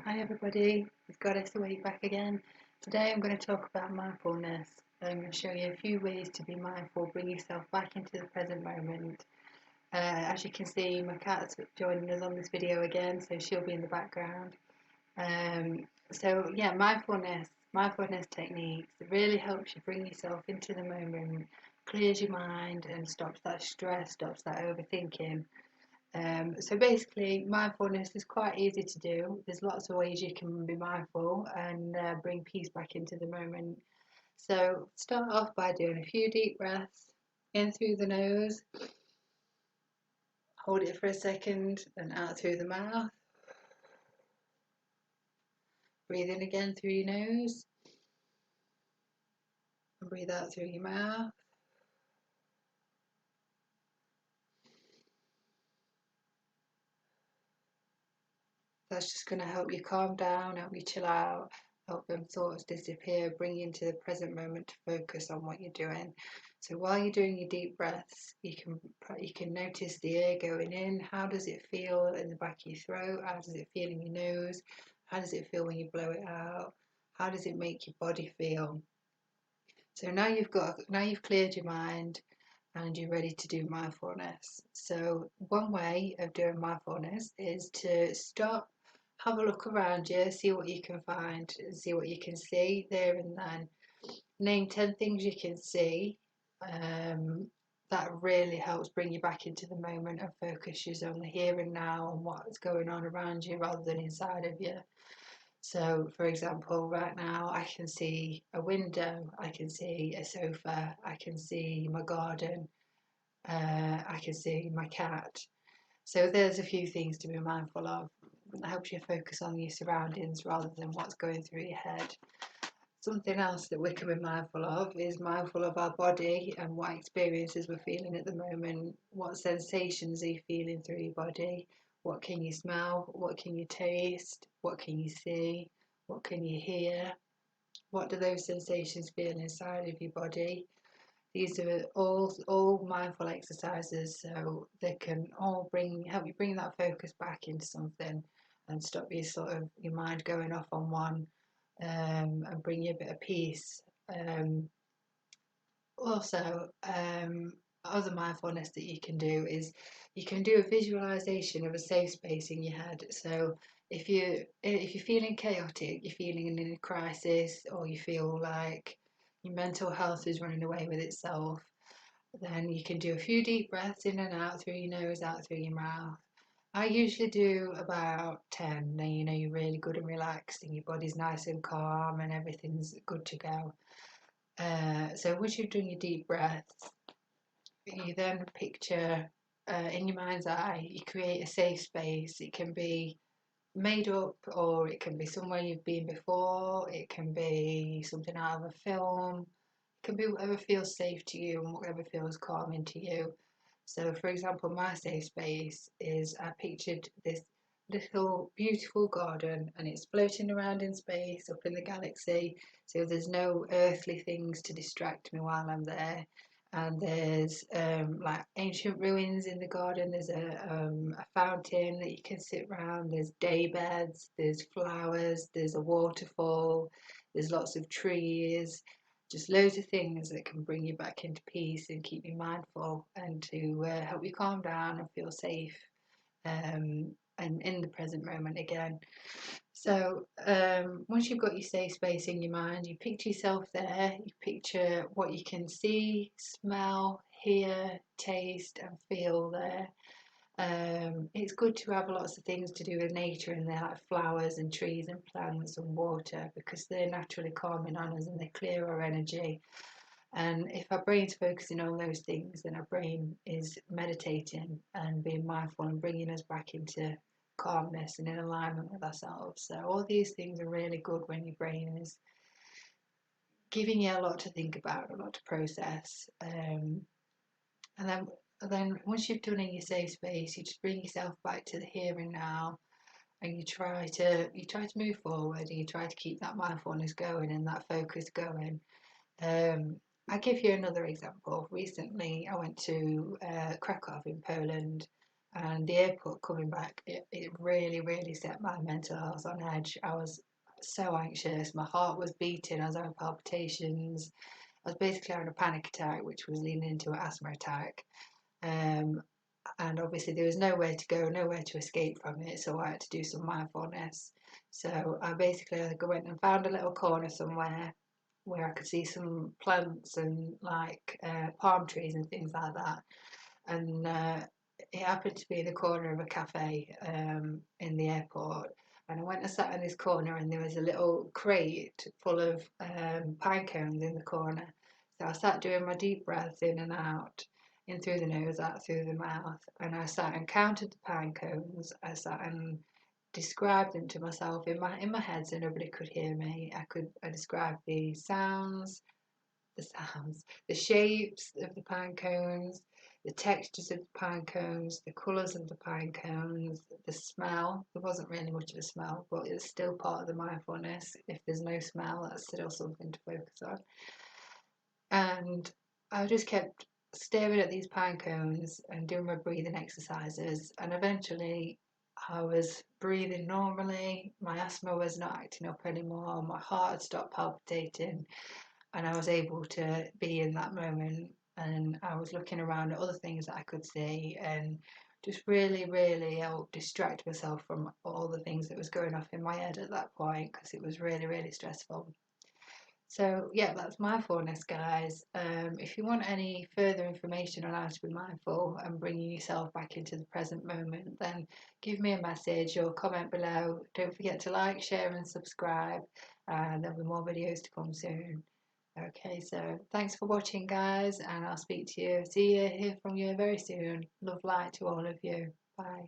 Hi everybody, it's Goddess Awake back again. Today I'm going to talk about mindfulness. I'm going to show you a few ways to be mindful, bring yourself back into the present moment. As you can see, my cat's joining us on this video again, so she'll be in the background. So mindfulness techniques, it really helps you bring yourself into the moment, clears your mind and stops that stress, stops that overthinking. So basically, mindfulness is quite easy to do. There's lots of ways you can be mindful and bring peace back into the moment. So start off by doing a few deep breaths in through the nose, hold it for a second, and out through the mouth. Breathe in again through your nose, and breathe out through your mouth. That's just going to help you calm down, help you chill out, help them thoughts disappear, bring you into the present moment to focus on what you're doing. So while you're doing your deep breaths, you can notice the air going in. How does it feel in the back of your throat? How does it feel in your nose? How does it feel when you blow it out? How does it make your body feel? So now you've cleared your mind and you're ready to do mindfulness. So one way of doing mindfulness is to stop, have a look around you, see what you can find, see what you can see there and then. Name 10 things you can see. That really helps bring you back into the moment and focus you on the here and now and what's going on around you rather than inside of you. So, for example, right now I can see a window, I can see a sofa, I can see my garden, I can see my cat. So there's a few things to be mindful of. It helps you focus on your surroundings rather than what's going through your head. Something else that we can be mindful of is mindful of our body and what experiences we're feeling at the moment. What sensations are you feeling through your body? What can you smell? What can you taste? What can you see? What can you hear? What do those sensations feel inside of your body? These are all mindful exercises, so they can all help you bring that focus back into something and stop you sort of your mind going off on one, and bring you a bit of peace. Also, other mindfulness that you can do is you can do a visualization of a safe space in your head. So if you're feeling chaotic, you're feeling in a crisis, or you feel like your mental health is running away with itself, then you can do a few deep breaths in and out through your nose, out through your mouth. I usually do about 10. Then you know you're really good and relaxed, and your body's nice and calm, and everything's good to go. So once you've done your deep breaths, you then picture in your mind's eye, you create a safe space. It can be made up or it can be somewhere you've been before, it can be something out of a film, it can be whatever feels safe to you and whatever feels calming to you. So, for example, my safe space is I pictured this little beautiful garden and it's floating around in space up in the galaxy. So, there's no earthly things to distract me while I'm there. And there's like ancient ruins in the garden. There's a fountain that you can sit around. There's day beds. There's flowers. There's a waterfall. There's lots of trees, just loads of things that can bring you back into peace and keep you mindful and to help you calm down and feel safe, and in the present moment again. So once you've got your safe space in your mind, you picture yourself there, you picture what you can see, smell, hear, taste and feel there. It's good to have lots of things to do with nature in there, like flowers and trees and plants and water, because they're naturally calming on us and they clear our energy. And if our brain's focusing on those things, then our brain is meditating and being mindful and bringing us back into calmness and in alignment with ourselves. So all these things are really good when your brain is giving you a lot to think about, a lot to process. And then once you've done in your safe space, you just bring yourself back to the here and now, and you try to move forward, and you try to keep that mindfulness going and that focus going. Um, I'll give you another example. Recently, I went to Krakow in Poland, And the airport coming back, it really set my mental health on edge. I was so anxious. My heart was beating. I was having palpitations. I was basically having a panic attack, which was leading into an asthma attack. Um, and obviously there was nowhere to go, nowhere to escape from it, so I had to do some mindfulness. So I basically went and found a little corner somewhere where I could see some plants and like palm trees and things like that. And it happened to be in the corner of a cafe in the airport. And I went and sat in this corner, and there was a little crate full of pine cones in the corner. So I sat doing my deep breaths in and out, in through the nose, out through the mouth. And I sat and counted the pine cones. I sat and described them to myself in my head so nobody could hear me. I described the sounds, the shapes of the pine cones, the textures of the pine cones, the colours of the pine cones, the smell. There wasn't really much of a smell, but it's still part of the mindfulness. If there's no smell, that's still something to focus on. And I just kept staring at these pine cones and doing my breathing exercises. And eventually, I was breathing normally. My asthma was not acting up anymore. My heart had stopped palpitating, and I was able to be in that moment. And I was looking around at other things that I could see, and just really helped distract myself from all the things that was going off in my head at that point, because it was really stressful. So yeah, that's mindfulness, guys. If you want any further information on how to be mindful and bringing yourself back into the present moment, then give me a message or comment below. Don't forget to like, share, and subscribe. There'll be more videos to come soon. Okay, so thanks for watching, guys, and I'll speak to you. See you, hear from you very soon. Love, light to all of you. Bye.